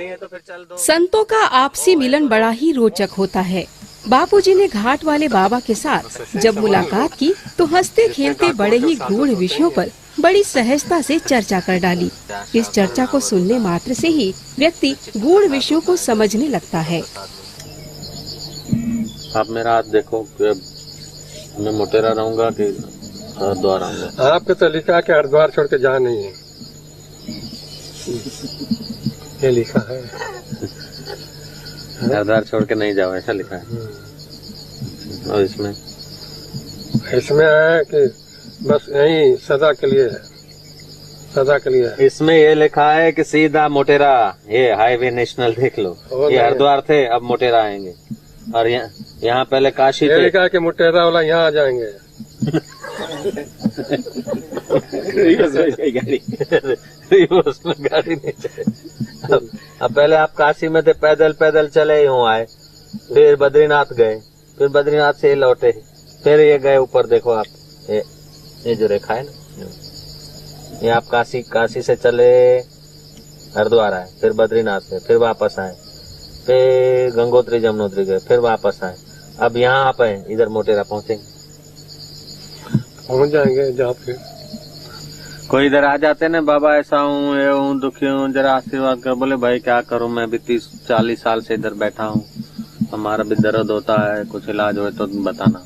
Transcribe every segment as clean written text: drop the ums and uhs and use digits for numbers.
है तो फिर चल दो। संतों का आपसी मिलन बड़ा ही रोचक होता है। बापूजी ने घाट वाले बाबा के साथ जब मुलाकात की तो हंसते खेलते बड़े ही गूढ़ विषयों पर बड़ी सहजता से चर्चा कर डाली। इस चर्चा को सुनने मात्र से ही व्यक्ति गूढ़ विषयों को समझने लगता है। आप मेरा हाथ देखो कि मैं मोटेरा रहूंगा कि हरिद्वार आऊंगा। आपके तो लिखा कि हरिद्वार छोड़ के जा नहीं है, ये लिखा है। हरिद्वार छोड़ के नहीं जाओ, ऐसा लिखा है। और इसमें है कि बस यही सदा के लिए है, सदा के लिए है। इसमें ये लिखा है कि सीधा मोटेरा, ये हाईवे नेशनल देख लो, ये हरिद्वार थे अब मोटेरा आएंगे। और यहाँ पहले काशी थे। लिखा है कि मोटेरा वाला यहाँ आ जाएंगे। गाड़ी नहीं चले। अब पहले आप काशी में थे, पैदल पैदल चले यूँ आए, फिर बद्रीनाथ गए, फिर बद्रीनाथ से लौटे, फिर ये गए ऊपर। देखो आप ये जो रेखा है ना, ये आप काशी से चले हरिद्वार आए, फिर बद्रीनाथ गए, फिर वापस आए, फिर गंगोत्री जमुनोत्री गए, फिर वापस आए। अब यहाँ आप है, इधर मोटेरा पहुँचेंगे, पहुँच जाएंगे जहाँ पे। कोई इधर आ जाते ना, बाबा ऐसा हूँ, ये हूँ, दुखी हूँ, जरा आशीर्वाद कर। बोले भाई क्या करूँ, मैं भी 30-40 साल से इधर बैठा हूँ, हमारा भी दर्द होता है, कुछ इलाज हो तो बताना।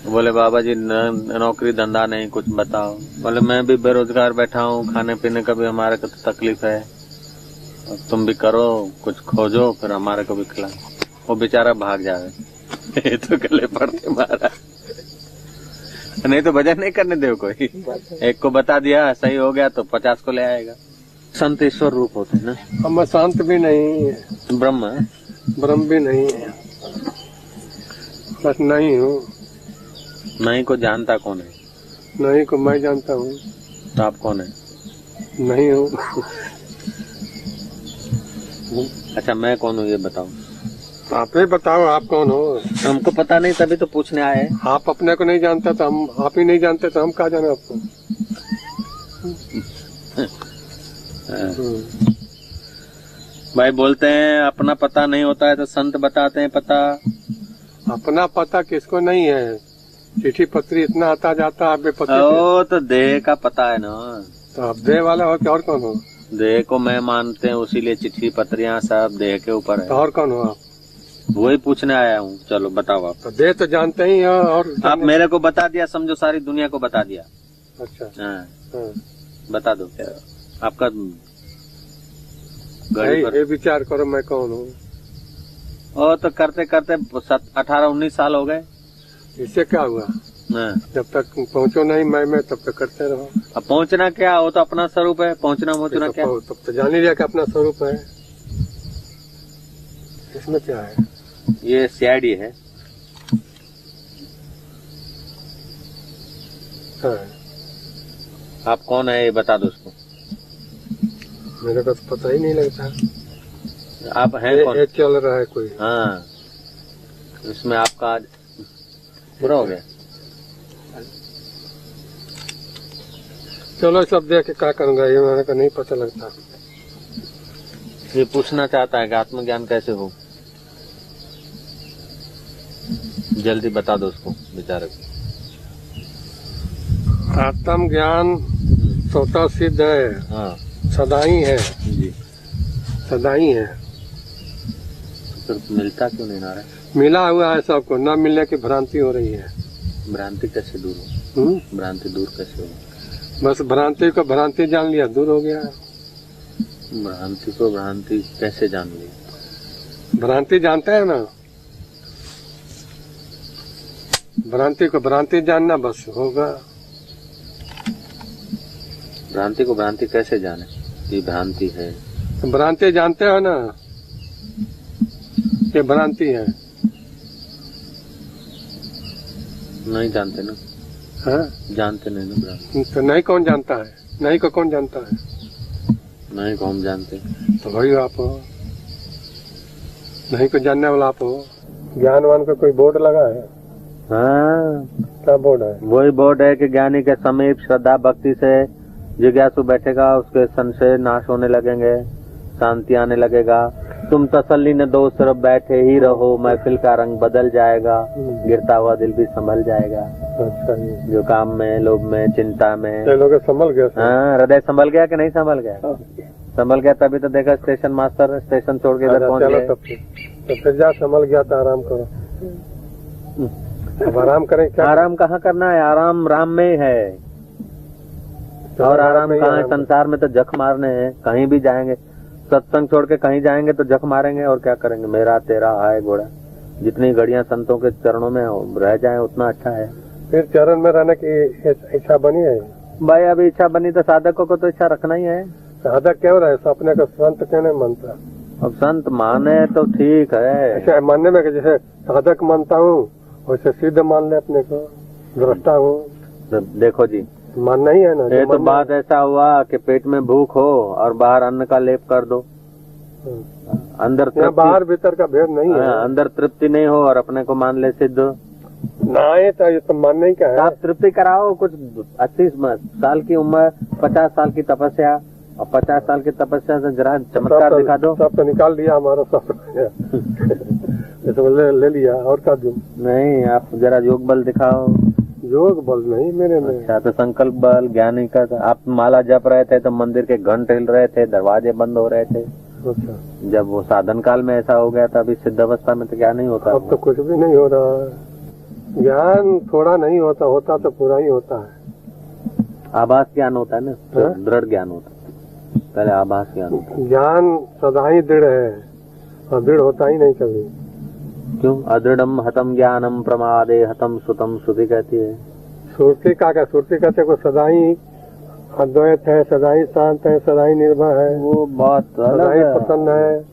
बोले बाबा जी नौकरी धंधा नहीं, कुछ बताओ। बोले मैं भी बेरोजगार बैठा हूँ, खाने पीने का भी हमारे को तो तकलीफ है, तुम भी करो, कुछ खोजो, फिर हमारे को भी खिलाओ। वो बेचारा भाग जावे। तो गले पड़ते मारा, नहीं तो भजन नहीं करने दे कोई। एक को बता दिया, सही हो गया तो 50 को ले आएगा। संत ईश्वर रूप होते हैं ना। हम शांत भी नहीं है, ब्रह्म भी नहीं है, बस नहीं हूँ। नहीं को जानता कौन है? नहीं को मैं जानता हूँ। तो आप कौन है? नहीं हूँ। अच्छा मैं कौन हूँ ये बताओ। आप ही बताओ आप कौन हो। हमको पता नहीं, तभी तो पूछने आए। आप अपने को नहीं जानता तो हम, आप ही नहीं जानते तो हम कहाँ जाने आपको। भाई बोलते हैं अपना पता नहीं होता है तो संत बताते हैं पता। अपना पता किसको नहीं है, चिट्ठी पत्री इतना आता जाता, आप पता। ओ तो देह का पता है ना। तो आप देह वाला हो कि और कौन हो? देह को मैं मानते हैं, उसीलिए चिट्ठी पत्रियां सब देह के ऊपर है। तो और कौन हो आप? वही पूछने आया हूँ। चलो बताओ आप। तो देह तो जानते ही हो। और आप मेरे को बता दिया, समझो सारी दुनिया को बता दिया। अच्छा हाँ। बता दो क्या आपका ये विचार करो मैं कौन हूँ। और तो करते करते 18-19 साल हो गए। इससे क्या हुआ? जब तक पहुँचो नहीं मैं तब तक करते रहो। अब पहुँचना क्या, वो तो अपना स्वरूप है, पहुँचना क्या। तब तो जान ही लिया कि अपना स्वरूप है, इसमें क्या है। ये सीआईडी है। हाँ। आप कौन है ये बता दो उसको। मेरे को तो पता ही नहीं लगता। आप हैं कौन? ये चल रहा है कोई। हाँ इसमें आपका आज पूरा हो गया। चलो सब देख के क्या करूंगा, ये मेरे को नहीं पता लगता। ये पूछना चाहता है कि आत्मज्ञान कैसे हो, जल्दी बता दो उसको बेचारे को। आत्म ज्ञान स्वतः सिद्ध है। हाँ सदा ही है जी, सदा ही है। तो फिर मिलता क्यों नहीं आ रहा है? मिला हुआ है सबको, न मिलने की भ्रांति हो रही है। भ्रांति कैसे दूर हो? भ्रांति दूर कैसे हो? बस भ्रांति को भ्रांति जान लिया, दूर हो गया। भ्रांति को भ्रांति कैसे जान ली? भ्रांति जानते हैं ना, भ्रांति को भ्रांति जानना बस होगा। भ्रांति को भ्रांति कैसे जाने कि भ्रांति है? तो भ्रांति जानते हो ना कि भ्रांति है। नहीं जानते ना। हाँ? जानते नहीं ना भ्रांति। तो नहीं कौन जानता है? नहीं को कौन जानता है? नहीं को हम जानते। तो वही आप हो, नहीं को जानने वाला आप हो। ज्ञानवान का कोई बोर्ड लगा है? हाँ क्या बोर्ड है? वही बोर्ड है कि ज्ञानी के समीप श्रद्धा भक्ति से जिज्ञासु बैठेगा, उसके संशय नाश होने लगेंगे, शांति आने लगेगा। तुम तसल्ली न दो, सिर्फ बैठे ही रहो, महफिल का रंग बदल जाएगा, गिरता हुआ दिल भी संभल जाएगा। अच्छा जी। जो काम में, लोभ में, चिंता में, लोग संभल गया। हाँ, हृदय संभल गया कि नहीं संभल गया? संभल गया तभी तो देखा स्टेशन मास्टर स्टेशन छोड़ के इधर पहुंच गए। तो फिर जा, संभल गया तो आराम करो। अब आराम करें क्या? आराम कहाँ करना है? आराम राम में ही है। और आराम कहाँ है? संसार में तो जख मारने हैं। कहीं भी जाएंगे, सत्संग छोड़ के कहीं जाएंगे तो जख मारेंगे और क्या करेंगे? मेरा तेरा आए घोड़ा। जितनी घड़ियां संतों के चरणों में रह जाएं उतना अच्छा है। फिर चरण में रहने की इच्छा बनी है भाई? अभी इच्छा बनी तो साधकों को तो इच्छा रखना ही है। साधक क्यों रहे? अपने को संत क्यों नहीं मानता? अब संत माने तो ठीक है। ऐसे मानने में जैसे साधक मानता हूँ वैसे सिद्ध मान ले अपने को, दृष्टा हूँ। देखो जी, मानना ही है ना। ये तो बात ऐसा हुआ कि पेट में भूख हो और बाहर अन्न का लेप कर दो। अंदर बाहर भीतर का भेद नहीं है। अंदर तृप्ति नहीं हो और अपने को मान ले सिद्ध ना है तो ये तो मानने का है। आप तृप्ति कराओ। कुछ 80 साल की उम्र, 50 साल की तपस्या, और 50 साल की तपस्या से जरा चमत्कार दिखा दो। सब तो निकाल दिया हमारा सब ले लिया। और क्या दूं? नहीं, आप जरा योग बल दिखाओ। योग बल नहीं मेरे में। अच्छा, तो संकल्प बल, ज्ञानी का। आप माला जप रहे थे तो मंदिर के घंट हिल रहे थे, दरवाजे बंद हो रहे थे। अच्छा, जब वो साधन काल में ऐसा हो गया था, अभी सिद्ध अवस्था में तो क्या नहीं होता? अब तो कुछ भी नहीं हो रहा। ज्ञान थोड़ा नहीं होता, होता तो पूरा ही होता है। आभास ज्ञान होता है ना, तो दृढ़ ज्ञान होता है। पहले आभास ज्ञान होता है। ज्ञान सदा ही दृढ़ है और दृढ़ होता ही नहीं कभी। क्यों? अदृढ़म हतम ज्ञानम प्रमादे हतम सुतम, श्रुति कहती है। श्रुति का क्या? श्रुति कहते को सदा ही अद्वैत है, सदा ही शांत है, सदा ही निर्भय है, वो बात सदा ही प्रसन्न है,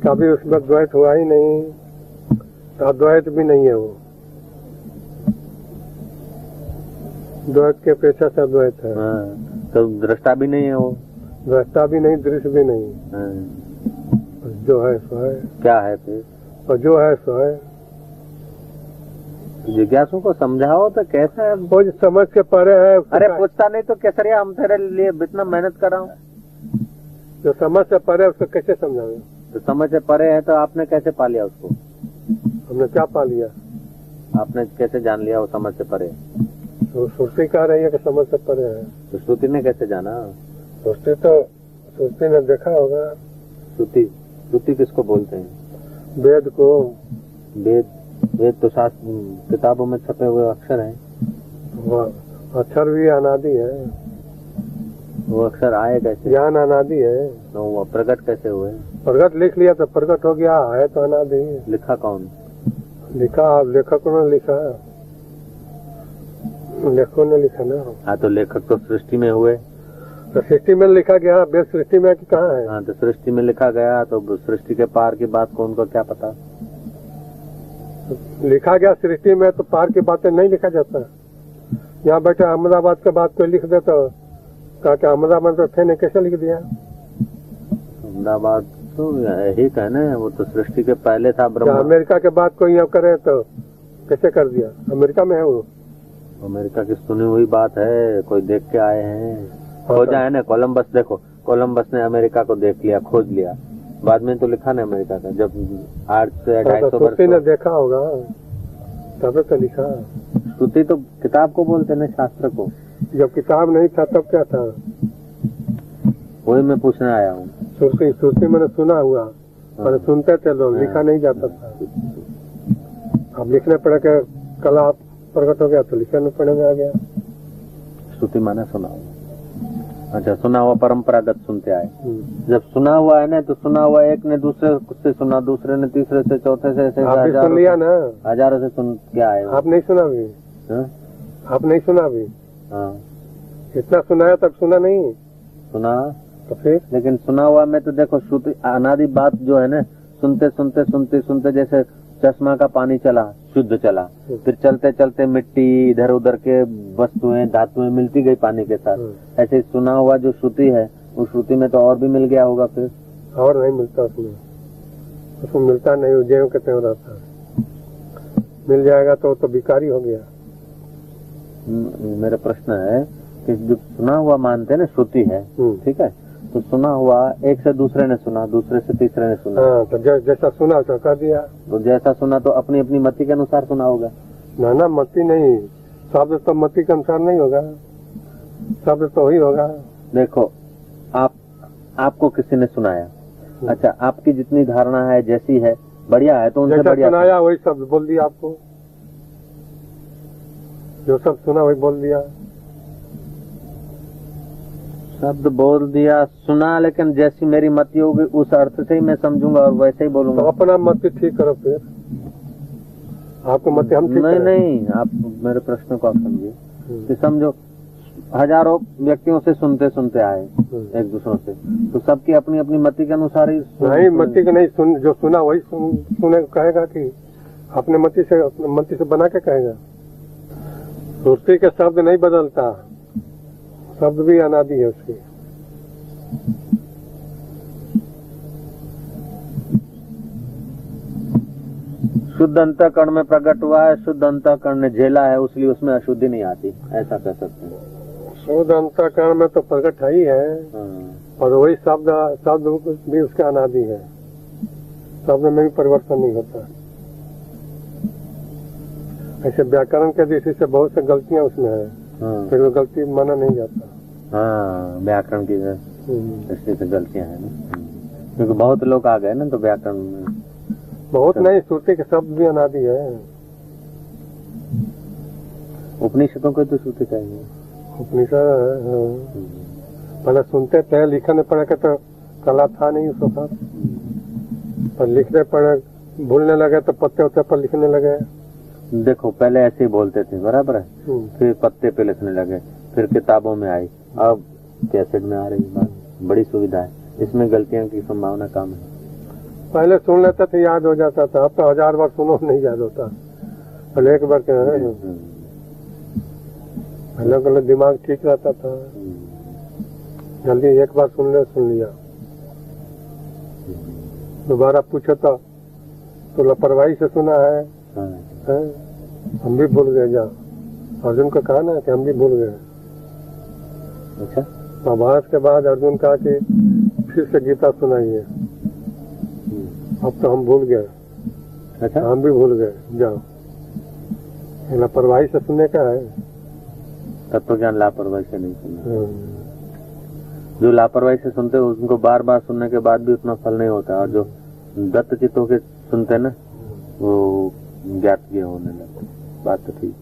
कभी उसमें द्वैत हुआ ही नहीं, अद्वैत भी नहीं है वो। द्वैत के अपेक्षा से अद्वैत है। तो दृष्टा भी नहीं है वो, दृष्टा भी नहीं, दृश्य भी नहीं। जो है सो है। क्या है फिर? और जो है सो है। जिज्ञासु को समझाओ तो कैसे है? वो जो समझ के परे है। अरे पूछता नहीं तो केसरिया, हम तेरे लिए इतना मेहनत कर रहा हूँ। जो समझ से परे है उसको कैसे समझाओगे? तो समझ से परे है तो आपने कैसे पा लिया उसको? हमने क्या पा लिया? आपने कैसे जान लिया वो समझ से परे? तो श्रुति कह रही है कि समझ से परे है। तो श्रुति ने कैसे जाना? श्रुति ने देखा होगा। श्रुति किसको बोलते हैं? वेद को। वेद तो शास्त्र किताबों में छपे हुए अक्षर हैं। वो अक्षर भी अनादि है। वो अक्षर आए कैसे? ज्ञान अनादि है। तो वो प्रकट कैसे हुए? प्रकट लिख लिया तो प्रकट हो गया, है तो अनादि। लिखा कौन? लिखा लेखकों ने लिखा, लेखकों ने लिखा ना। हाँ, तो लेखक तो सृष्टि में हुए। तो सृष्टि में लिखा गया, वेद सृष्टि में कहाँ है? हाँ, तो सृष्टि में लिखा गया, तो सृष्टि के पार की बात को उनको क्या पता? लिखा गया सृष्टि में, तो पार की बातें नहीं लिखा जाता। यहाँ बैठे अहमदाबाद के बात कोई लिख दे तो कहा कि अहमदाबाद तो थे, ने कैसे लिख दिया? अहमदाबाद तो यही कहना है, वो तो सृष्टि के पहले था। ब्रह्मा। अमेरिका के बात कोई यहाँ करे तो कैसे कर दिया? अमेरिका में है वो। अमेरिका की सुनी हुई बात है, कोई देख के आए हैं। खोजा है ना, कोलंबस। देखो, कोलंबस ने अमेरिका को देख लिया, खोज लिया, बाद में तो लिखा ना अमेरिका का। जब 8 से 250 वर्ष ने देखा होगा तब तो लिखा। श्रुति तो किताब को बोलते ना, शास्त्र को। जब किताब नहीं था तब क्या था? वही मैं पूछने आया हूँ। श्रुति मैंने सुना हुआ, पर सुनते थे लोग, लिखा नहीं जाता था। अब लिखने पड़े के कला प्रकट हो गया तो लिखने पड़े में आ गया। श्रुति माने सुना हुआ। अच्छा, सुना हुआ परंपरागत सुनते आए। जब सुना हुआ है ना, तो सुना हुआ एक ने दूसरे से सुना, दूसरे ने तीसरे से, चौथे से, सुन लिया ना। हजारों से सुन के आए। आप नहीं सुना भी? आप नहीं सुना भी? हाँ, इतना सुनाया तब सुना नहीं? सुना तो फिर? लेकिन सुना हुआ में तो देखो, श्रुति अनादि बात जो है ना, सुनते सुनते सुनते सुनते, जैसे चश्मा का पानी चला, शुद्ध चला, फिर चलते चलते मिट्टी, इधर उधर के वस्तुएं, धातुएं मिलती गई पानी के साथ। ऐसे सुना हुआ जो श्रुति है, उस श्रुति में तो और भी मिल गया होगा। फिर और नहीं मिलता उसमें, उसमें मिलता नहीं, ज्यों के त्यों रहता है। मिल जाएगा तो भिखारी हो गया। मेरा प्रश्न है कि जो सुना हुआ मानते हैं ना, श्रुति है, ठीक है, तो सुना हुआ एक से दूसरे ने सुना, दूसरे से तीसरे ने सुना। हाँ, तो जैसा सुना वैसा कर दिया। तो जैसा सुना तो अपनी अपनी मति के अनुसार सुना होगा। ना मति नहीं, शब्द तो मति के अनुसार नहीं होगा, शब्द तो वही होगा। देखो आपको किसी ने सुनाया, अच्छा आपकी जितनी धारणा है जैसी है बढ़िया है तो उनसे जैसा बढ़िया सुनाया वही शब्द बोल दिया आपको, जो सब सुना वही बोल दिया। शब्द बोल दिया सुना, लेकिन जैसी मेरी मति होगी उस अर्थ से ही मैं समझूंगा और वैसे ही बोलूंगा। तो अपना मति ठीक करो फिर, आपको मति हम ठीक नहीं करें। नहीं, आप मेरे प्रश्न को आप समझिए कि समझो हजारों व्यक्तियों से सुनते सुनते आए एक दूसरों से, तो सबकी अपनी अपनी मति के अनुसार ही नहीं, मति के नहीं सुन, जो सुना वही सुने कहेगा कि अपने मति से बना के कहेगा। श्रुति के शब्द नहीं बदलता, शब्द भी अनादि है उसकी। शुद्ध अंतःकरण में प्रकट हुआ है, शुद्ध अंतःकरण ने झेला है, इसलिए उसमें अशुद्धि नहीं आती, ऐसा कह सकते हैं। शुद्ध अंतःकरण में तो प्रकट है ही है, और वही शब्द भी उसका अनादि है, शब्द में भी परिवर्तन नहीं होता। ऐसे व्याकरण के दृष्टि से बहुत से गलतियां उसमें है, फिर वो गलती माना नहीं जाता। हाँ, व्याकरण की दृष्टि से गलतियां है ना, क्योंकि बहुत लोग आ गए ना तो व्याकरण में बहुत नहीं, श्रुति के शब्द भी अनादि है। उपनिषदों को तो श्रुति कहेंगे। उपनिषद पहले सुनते थे, लिखने पढ़े के तो कला था नहीं उस वक्त, पर लिखने पढ़े भूलने लगे तो पत्ते उत्ते पर लिखने लगे। देखो पहले ऐसे ही बोलते थे, बराबर है, फिर पत्ते पे लिखने लगे, फिर किताबों में आई, अब कैसेट में आ रही बात, बड़ी सुविधा है, इसमें गलतियों की संभावना कम है। पहले सुन लेते थे याद हो जाता था, अब तो 1000 बार सुनो नहीं याद होता, पहले एक बार अलग दिमाग ठीक रहता था, जल्दी एक बार सुन लिया, दोबारा पूछो तो लापरवाही से सुना है, हम भी भूल गए। जा अर्जुन को कहा ना कि हम भी भूल गए। अच्छा, महाभारत के बाद अर्जुन कहा कि फिर से गीता सुनाइए, अब तो हम भूल गए। अच्छा, हम भी भूल गए, जाओ। लापरवाही से सुनने का है, तत्व ज्ञान लापरवाही से नहीं सुनना। जो लापरवाही से सुनते हैं उनको बार बार सुनने के बाद भी उतना फल नहीं होता, और जो दत्त चित्त होके सुनते हैं ना वो ज्ञात होने लगता। बात तो ठीक।